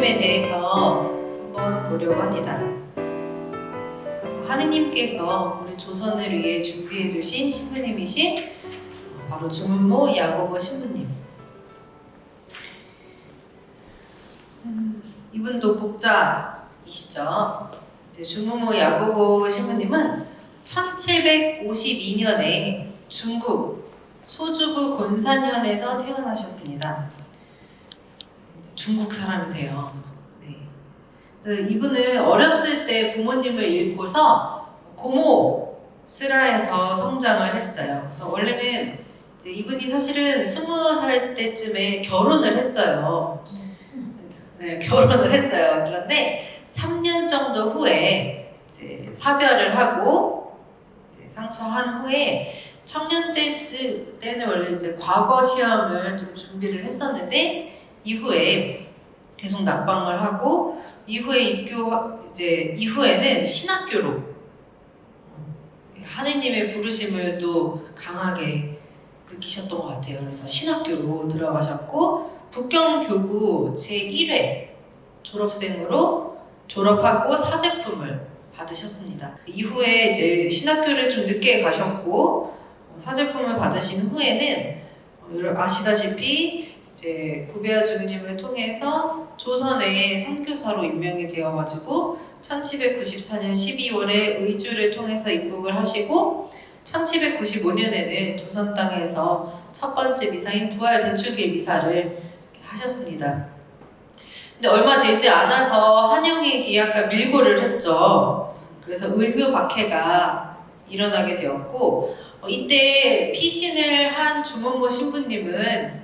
신부님에 대해서 한번 보려고 합니다. 그래서 하느님께서 우리 조선을 위해 준비해 주신 신부님이신 바로 주문모 야고보 신부님. 이분도 복자이시죠. 주문모 야고보 신부님은 1752년에 중국 소주부 곤산현에서 태어나셨습니다. 중국 사람이세요. 네. 이분은 어렸을 때 부모님을 잃고서 고모 스라에서 성장을 했어요. 그래서 원래는 이제 이분이 사실은 20살 때쯤에 결혼을 했어요. 네, 결혼을 했어요. 그런데 3년 정도 후에 이제 사별을 하고 이제 상처한 후에 청년 때는 원래 이제 과거 시험을 좀 준비를 했었는데 이후에 계속 낙방을 하고 이후에는 신학교로 하느님의 부르심을 또 강하게 느끼셨던 것 같아요. 그래서 신학교로 들어가셨고 북경교구 제1회 졸업생으로 졸업하고 사제품을 받으셨습니다. 이후에 이제 신학교를 좀 늦게 가셨고 사제품을 받으신 후에는 아시다시피 이제 구베아 주님을 통해서 조선의 선교사로 임명이 되어가지고 1794년 12월에 의주를 통해서 입국을 하시고 1795년에는 조선 땅에서 첫 번째 미사인 부활 대축일 미사를 하셨습니다. 근데 얼마 되지 않아서 한영의 기약과 밀고를 했죠. 그래서 을묘박해가 일어나게 되었고 이때 피신을 한 주문모 신부님은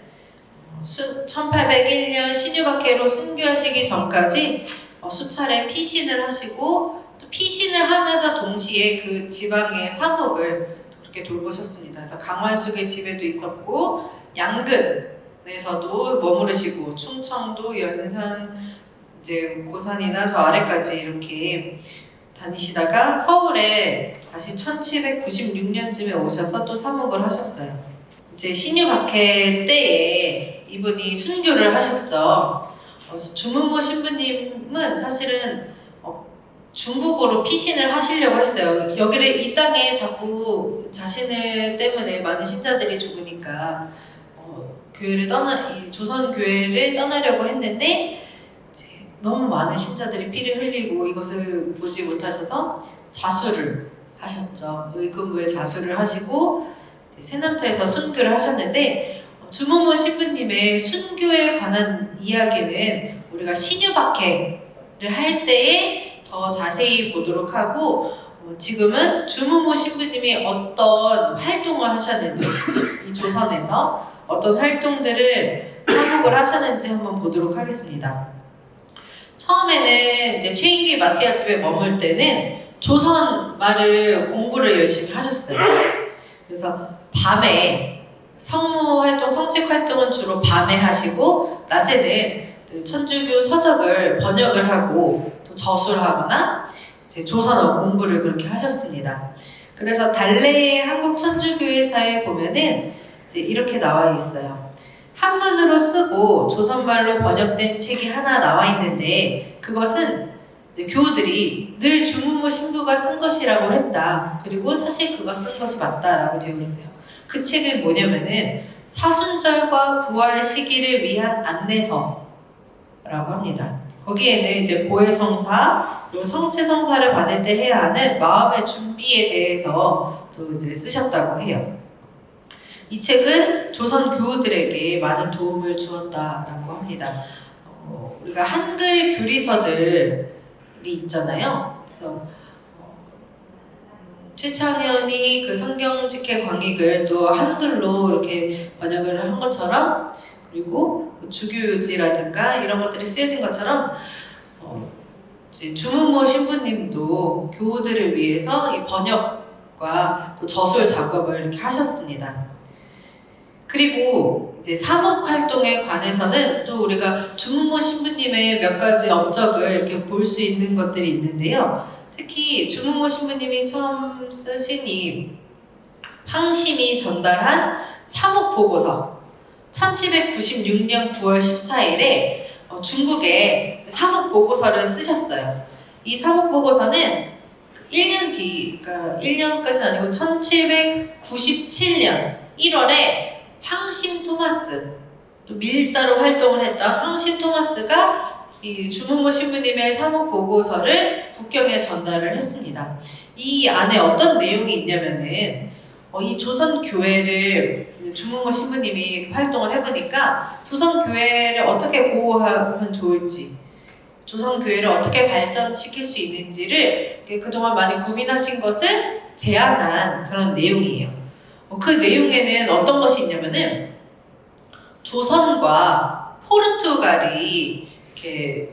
1801년 신유박해로 순교하시기 전까지 수차례 피신을 하시고 또 피신을 하면서 동시에 그 지방의 사목을 그렇게 돌보셨습니다. 그래서 강완숙의 집에도 있었고 양근에서도 머무르시고 충청도, 연산, 이제 고산이나 저 아래까지 이렇게 다니시다가 서울에 다시 1796년쯤에 오셔서 또 사목을 하셨어요. 이제 신유박해 때에 이분이 순교를 하셨죠. 주문모 신부님은 사실은 중국으로 피신을 하시려고 했어요. 이 땅에 자꾸 자신을 때문에 많은 신자들이 죽으니까 이 조선 교회를 떠나려고 했는데 이제 너무 많은 신자들이 피를 흘리고 이것을 보지 못하셔서 자수를 하셨죠. 의금부에 자수를 하시고 세남터에서 순교를 하셨는데 주문모 신부님의 순교에 관한 이야기는 우리가 신유박해를 할 때에 더 자세히 보도록 하고 지금은 주문모 신부님이 어떤 활동을 하셨는지 이 조선에서 어떤 활동들을 사목을 하셨는지 한번 보도록 하겠습니다. 처음에는 이제 최인기 마티아 집에 머물 때는 조선 말을 공부를 열심히 하셨어요. 그래서 밤에 성무 활동, 성직 활동은 주로 밤에 하시고 낮에는 천주교 서적을 번역을 하고 또 저술을 하거나 이제 조선어 공부를 그렇게 하셨습니다. 그래서 달래의 한국 천주교회사에 보면은 이제 이렇게 나와 있어요. 한문으로 쓰고 조선말로 번역된 책이 하나 나와 있는데 그것은 교우들이 늘 주문모 신부가 쓴 것이라고 했다. 그리고 사실 그가 쓴 것이 맞다라고 되어 있어요. 그 책은 뭐냐면은 사순절과 부활 시기를 위한 안내서라고 합니다. 거기에는 이제 고해성사, 그리고 성체성사를 받을 때 해야 하는 마음의 준비에 대해서 또 이제 쓰셨다고 해요. 이 책은 조선 교우들에게 많은 도움을 주었다라고 합니다. 우리가 한글 교리서들이 있잖아요. 그래서 최창현이 그 성경직해 광익을 또 한글로 이렇게 번역을 한 것처럼 그리고 주교유지라든가 이런 것들이 쓰여진 것처럼 이제 주문모 신부님도 교우들을 위해서 이 번역과 또 저술 작업을 이렇게 하셨습니다. 그리고 이제 사목 활동에 관해서는 또 우리가 주문모 신부님의 몇 가지 업적을 이렇게 볼 수 있는 것들이 있는데요. 특히 주문모 신부님이 처음 쓰신 이 황심이 전달한 사목 보고서 1796년 9월 14일에 중국에 사목 보고서를 쓰셨어요. 이 사목 보고서는 1년 뒤, 그러니까 1년까지는 아니고 1797년 1월에 황심 토마스, 또 밀사로 활동을 했던 황심 토마스가 이 주문모 신부님의 사목 보고서를 국경에 전달을 했습니다. 이 안에 어떤 내용이 있냐면은 이 조선 교회를 주문모 신부님이 활동을 해보니까 조선 교회를 어떻게 보호하면 좋을지, 조선 교회를 어떻게 발전시킬 수 있는지를 그동안 많이 고민하신 것을 제안한 그런 내용이에요. 그 내용에는 어떤 것이 있냐면은 조선과 포르투갈이 이렇게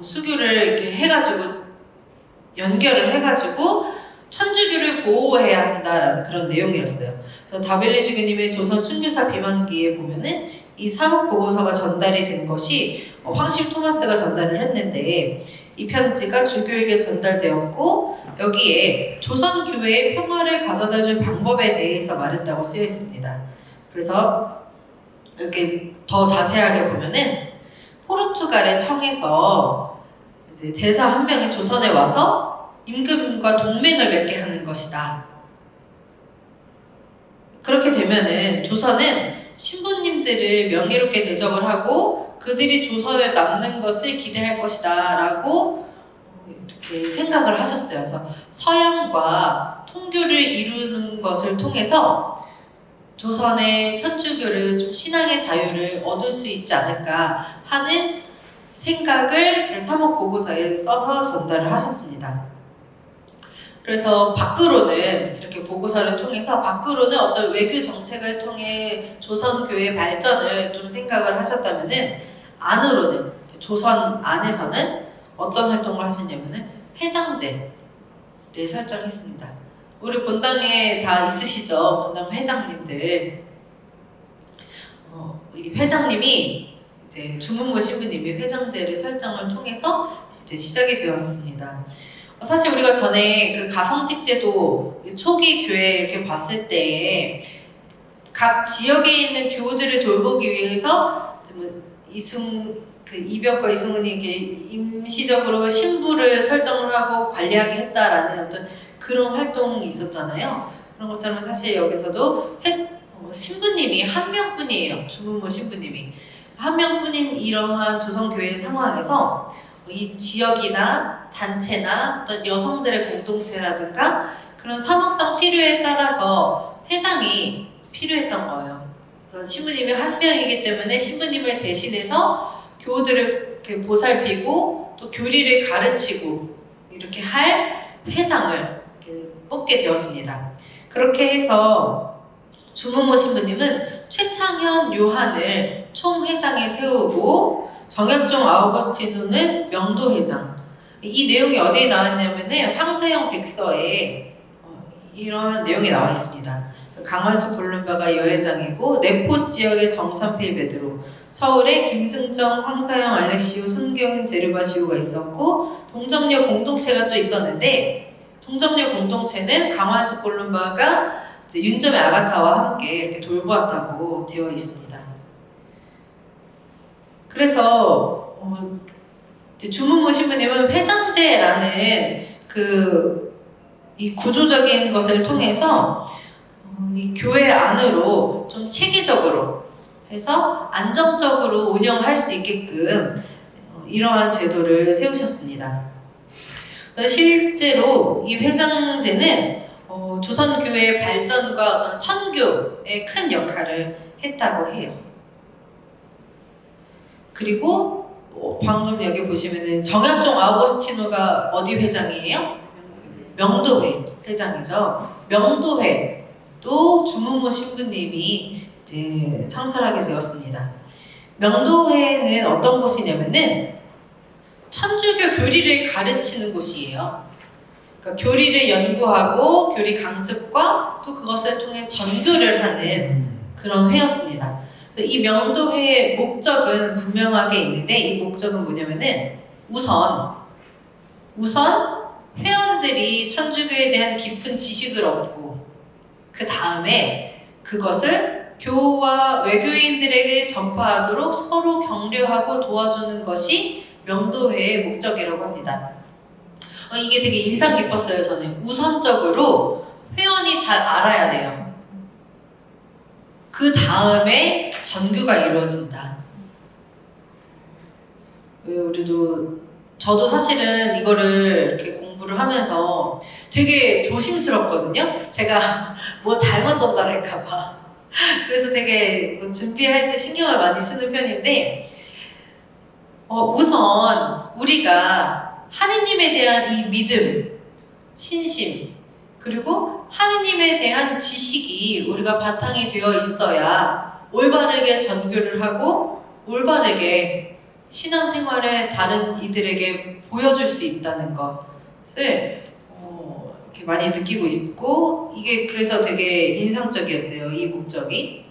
수교를 이렇게 해가지고 연결을 해가지고 천주교를 보호해야 한다라는 그런 내용이었어요. 그래서 다벨리 주교님의 조선 순교사 비만기에 보면은 이 사목 보고서가 전달이 된 것이 황심 토마스가 전달을 했는데 이 편지가 주교에게 전달되었고 여기에 조선 교회의 평화를 가져다 줄 방법에 대해서 말했다고 쓰여 있습니다. 그래서 이렇게 더 자세하게 보면은 포르투갈의 청에서 이제 대사 한 명이 조선에 와서 임금과 동맹을 맺게 하는 것이다. 그렇게 되면은 조선은 신부님들을 명예롭게 대접을 하고 그들이 조선에 남는 것을 기대할 것이다 라고 이렇게 생각을 하셨어요. 그래서 서양과 통교를 이루는 것을 통해서 조선의 천주교를 좀 신앙의 자유를 얻을 수 있지 않을까 하는 생각을 사목 보고서에 써서 전달을 하셨습니다. 그래서 밖으로는 이렇게 보고서를 통해서 밖으로는 어떤 외교 정책을 통해 조선 교회 발전을 좀 생각을 하셨다면은 안으로는 조선 안에서는 어떤 활동을 하시냐면은 회장제를 설정했습니다. 우리 본당에 다 있으시죠? 본당 회장님들. 이 회장님이 이제 주문모 신부님이 회장제를 설정을 통해서 이제 시작이 되었습니다. 사실 우리가 전에 그 가성직제도 초기 교회 이렇게 봤을 때 각 지역에 있는 교우들을 돌보기 위해서 이벽과 이승훈이 이렇게 임시적으로 신부를 설정을 하고 관리하게 했다라는 어떤 그런 활동이 있었잖아요. 그런 것처럼 사실 여기서도 신부님이 한 명뿐이에요. 주문모 신부님이 한 명뿐인 이러한 조선교회 상황에서 이 지역이나 단체나 어떤 여성들의 공동체라든가 그런 사목상 필요에 따라서 회장이 필요했던 거예요. 그래서 신부님이 한 명이기 때문에 신부님을 대신해서 교우들을 이렇게 보살피고 또 교리를 가르치고 이렇게 할 회장을 이렇게 뽑게 되었습니다. 그렇게 해서 주문모 신부님은 최창현 요한을 총회장에 세우고 정엽종 아우거스티노는 명도회장. 이 내용이 어디에 나왔냐면은 황세영 백서에 이러한 내용이 나와 있습니다. 강환수 골룸바가 여회장이고 내포 지역의 정삼필 베드로, 서울에 김승정, 황사영, 알렉시우, 손경은, 제르바시우가 있었고 동정녀 공동체가 또 있었는데 동정녀 공동체는 강환수 골룸바가 윤점의 아가타와 함께 이렇게 돌보았다고 되어 있습니다. 그래서 주문모 신부님은 회장제라는 이 구조적인 것을 통해서 이 교회 안으로 좀 체계적으로 해서 안정적으로 운영할 수 있게끔 이러한 제도를 세우셨습니다. 실제로 이 회장제는 조선교회의 발전과 어떤 선교에 큰 역할을 했다고 해요. 그리고 방금 여기 보시면은 정엽종 아우거스티노가 어디 회장이에요? 명도회 회장이죠. 명도회도 주문모 신부님이 이제 창설하게 되었습니다. 명도회는 어떤 곳이냐면은 천주교 교리를 가르치는 곳이에요. 그러니까 교리를 연구하고 교리 강습과 또 그것을 통해 전교를 하는 그런 회였습니다. 그래서 이 명도회의 목적은 분명하게 있는데 이 목적은 뭐냐면은 우선 회원들이 천주교에 대한 깊은 지식을 얻고 그 다음에 그것을 교우와 외교인들에게 전파하도록 서로 격려하고 도와주는 것이 명도회의 목적이라고 합니다. 이게 되게 인상 깊었어요. 저는 우선적으로 회원이 잘 알아야 돼요. 그 다음에 전교가 이루어진다. 저도 사실은 이거를 이렇게 공부를 하면서 되게 조심스럽거든요. 제가 뭐 잘못 전달할까봐. 그래서 되게 준비할 때 신경을 많이 쓰는 편인데, 우선 우리가 하느님에 대한 이 믿음, 신심, 그리고 하느님에 대한 지식이 우리가 바탕이 되어 있어야 올바르게 전교를 하고 올바르게 신앙생활을 다른 이들에게 보여줄 수 있다는 것을 이렇게 많이 느끼고 있고, 이게 그래서 되게 인상적이었어요. 이 목적이.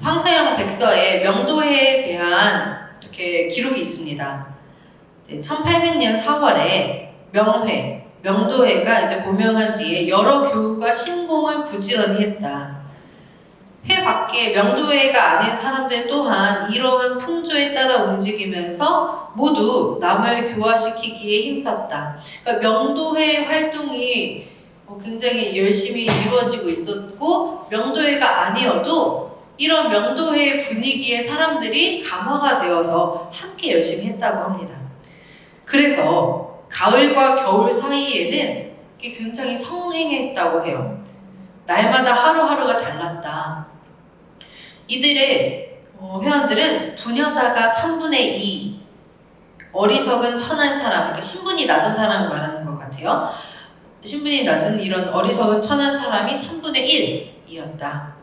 황사영 백서에 명도회에 대한 이렇게 기록이 있습니다. 1800년 4월에 명도회가 이제 보명한 뒤에 여러 교우가 신공을 부지런히 했다. 회 밖에 명도회가 아닌 사람들 또한 이러한 풍조에 따라 움직이면서 모두 남을 교화시키기에 힘썼다. 그러니까 명도회 활동이 굉장히 열심히 이루어지고 있었고, 명도회가 아니어도 이런 명도회 분위기에 사람들이 감화가 되어서 함께 열심히 했다고 합니다. 그래서 가을과 겨울 사이에는 이게 굉장히 성행했다고 해요. 날마다 하루하루가 달랐다. 이들의 회원들은 부녀자가 3분의 2, 어리석은 천한 사람, 그러니까 신분이 낮은 사람을 말하는 것 같아요. 신분이 낮은 이런 어리석은 천한 사람이 3분의 1이었다.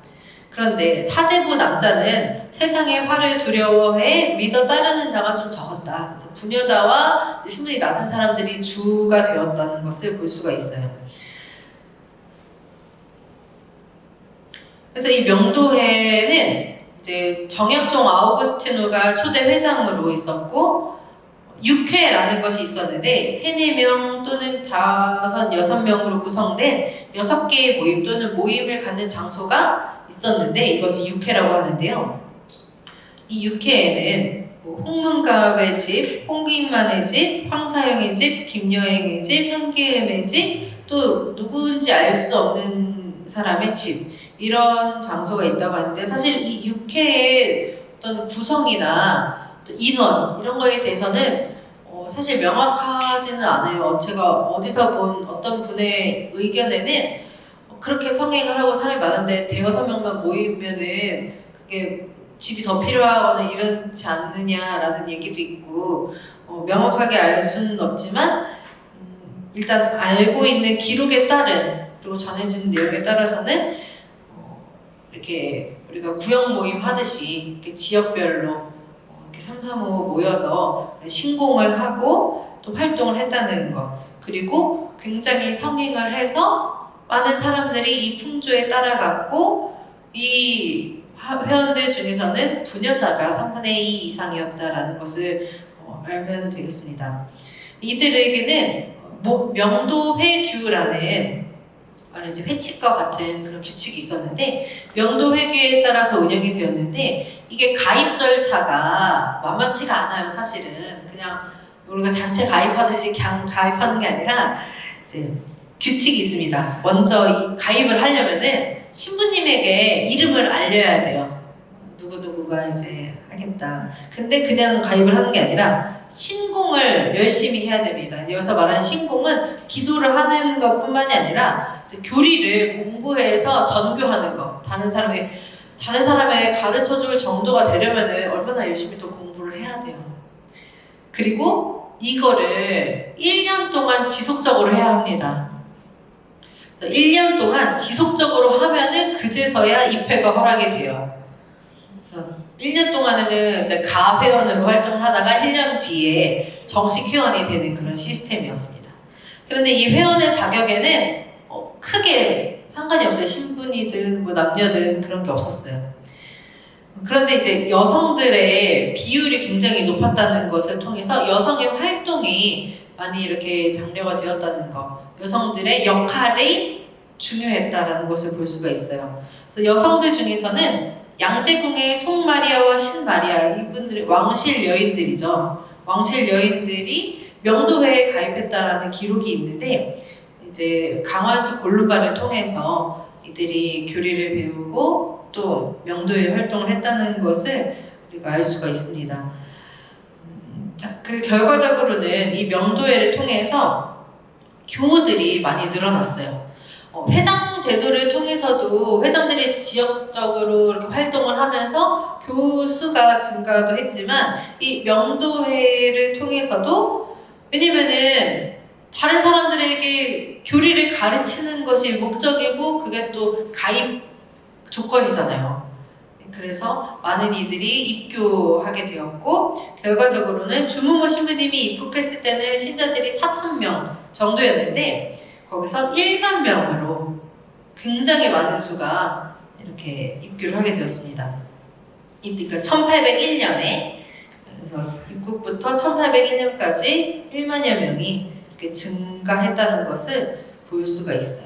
그런데 사대부 남자는 세상의 화를 두려워해 믿어 따르는 자가 좀 적었다. 그래서 부녀자와 신분이 낮은 사람들이 주가 되었다는 것을 볼 수가 있어요. 그래서 이 명도회는 이제 정약종 아우구스티노가 초대 회장으로 있었고, 6회라는 것이 있었는데 3, 4명 또는 5, 6명으로 구성된 6개의 모임 또는 모임을 갖는 장소가 있었는데 이것을 6회라고 하는데요. 이 6회에는 홍문갑의 집, 홍길만의 집, 황사영의 집, 김여행의 집, 현기음의 집, 또 누구인지 알 수 없는 사람의 집, 이런 장소가 있다고 하는데, 사실 이 6회의 어떤 구성이나 인원 이런 거에 대해서는 사실 명확하지는 않아요. 제가 어디서 본 어떤 분의 의견에는 그렇게 성행을 하고 사람이 많은데 5-6명만 모이면은 그게 집이 더 필요하거나 이렇지 않느냐라는 얘기도 있고, 명확하게 알 수는 없지만 일단 알고 있는 기록에 따른, 그리고 전해지는 내용에 따라서는 이렇게 우리가 구역 모임 하듯이 이렇게 지역별로 이렇게 3, 3호 모여서 신공을 하고 또 활동을 했다는 것, 그리고 굉장히 성행을 해서 많은 사람들이 이 풍조에 따라갔고, 이 회원들 중에서는 부녀자가 3분의 2 이상이었다라는 것을 알면 되겠습니다. 이들에게는 명도회규라는 이제 회칙과 같은 그런 규칙이 있었는데, 명도회규에 따라서 운영이 되었는데, 이게 가입 절차가 만만치가 않아요. 사실은 그냥 우리가 단체 가입하듯이 그냥 가입하는 게 아니라 이제 규칙이 있습니다. 먼저 이 가입을 하려면은 신부님에게 이름을 알려야 돼요. 누구누구가 이제 하겠다. 근데 그냥 가입을 하는 게 아니라 신공을 열심히 해야 됩니다. 여기서 말하는 신공은 기도를 하는 것뿐만이 아니라 이제 교리를 공부해서 전교하는 것. 다른 사람에게 가르쳐줄 정도가 되려면은 얼마나 열심히 또 공부를 해야 돼요. 그리고 이거를 1년 동안 지속적으로 해야 합니다. 1년 동안 지속적으로 하면은 그제서야 입회가 허락이 돼요. 그래서 1년 동안에는 이제 가회원으로 활동을 하다가 1년 뒤에 정식 회원이 되는 그런 시스템이었습니다. 그런데 이 회원의 자격에는 크게 상관이 없어요. 신분이든 뭐 남녀든 그런 게 없었어요. 그런데 이제 여성들의 비율이 굉장히 높았다는 것을 통해서 여성의 활동이 많이 이렇게 장려가 되었다는 것, 여성들의 역할이 중요했다라는 것을 볼 수가 있어요. 그래서 여성들 중에서는 양재궁의 송마리아와 신마리아, 이분들이 왕실 여인들이죠. 왕실 여인들이 명도회에 가입했다라는 기록이 있는데, 이제 강화수 골루바를 통해서 이들이 교리를 배우고 또 명도회 활동을 했다는 것을 우리가 알 수가 있습니다. 자, 그 결과적으로는 이 명도회를 통해서 교우들이 많이 늘어났어요. 회장 제도를 통해서도 회장들이 지역적으로 이렇게 활동을 하면서 교우 수가 증가도 했지만, 이 명도회를 통해서도, 왜냐면은 다른 사람들에게 교리를 가르치는 것이 목적이고 그게 또 가입 조건이잖아요. 그래서 많은 이들이 입교하게 되었고, 결과적으로는 주무모 신부님이 입국했을 때는 신자들이 4,000명 정도였는데, 거기서 1만 명으로 굉장히 많은 수가 이렇게 입교를 하게 되었습니다. 그러니까 1801년에, 그래서 입국부터 1801년까지 1만여 명이 이렇게 증가했다는 것을 볼 수가 있어요.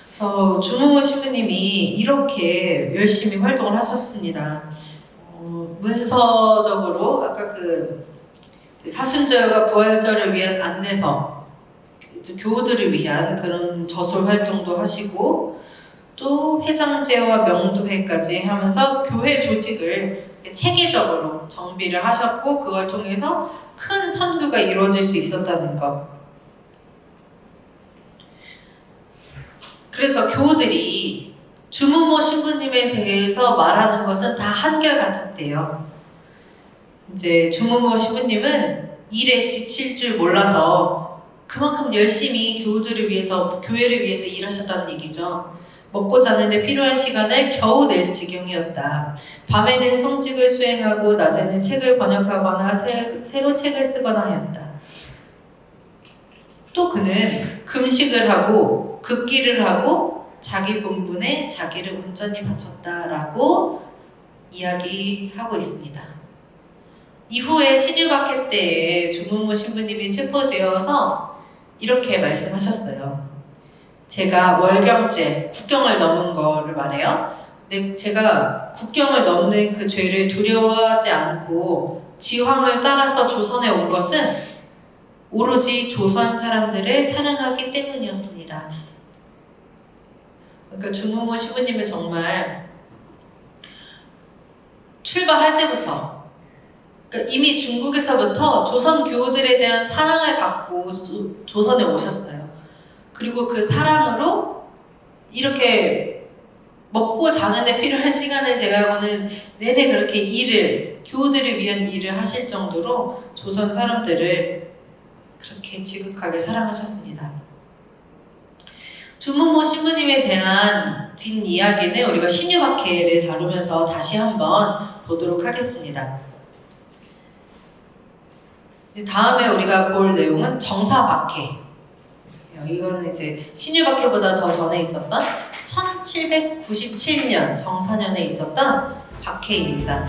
그래서 주무모 신부님이 이렇게 열심히 활동을 하셨습니다. 문서적으로 아까 그 사순절과 부활절을 위한 안내서, 교우들을 위한 그런 저술 활동도 하시고, 또 회장제와 명도회까지 하면서 교회 조직을 체계적으로 정비를 하셨고, 그걸 통해서 큰 선교가 이루어질 수 있었다는 것. 그래서 교우들이 주무모 신부님에 대해서 말하는 것은 다 한결같았대요. 이제 주무모 신부님은 일에 지칠 줄 몰라서 그만큼 열심히 교우들을 위해서, 교회를 위해서 일하셨다는 얘기죠. 먹고 자는데 필요한 시간을 겨우 낼 지경이었다. 밤에는 성직을 수행하고 낮에는 책을 번역하거나 새로 책을 쓰거나 하였다. 또 그는 금식을 하고 극기를 하고 자기 본분에 자기를 온전히 바쳤다라고 이야기하고 있습니다. 이후에 신유박해 때에 주무모 신부님이 체포되어서 이렇게 말씀하셨어요. 제가 월경죄, 국경을 넘은 거를 말해요. 근데 제가 국경을 넘는 그 죄를 두려워하지 않고 지황을 따라서 조선에 온 것은 오로지 조선 사람들을 사랑하기 때문이었습니다. 그러니까 주무모 신부님은 정말 출발할 때부터, 그러니까 이미 중국에서부터 조선 교우들에 대한 사랑을 갖고 조선에 오셨어요. 그리고 그 사랑으로 이렇게 먹고 자는데 필요한 시간을 제외하고는 내내 그렇게 일을, 교우들을 위한 일을 하실 정도로 조선 사람들을 그렇게 지극하게 사랑하셨습니다. 주무모 신부님에 대한 뒷이야기는 우리가 신유박해를 다루면서 다시 한번 보도록 하겠습니다. 이제 다음에 우리가 볼 내용은 정사박해. 이거는 이제 신유박해보다 더 전에 있었던 1797년 정사년에 있었던 박해입니다.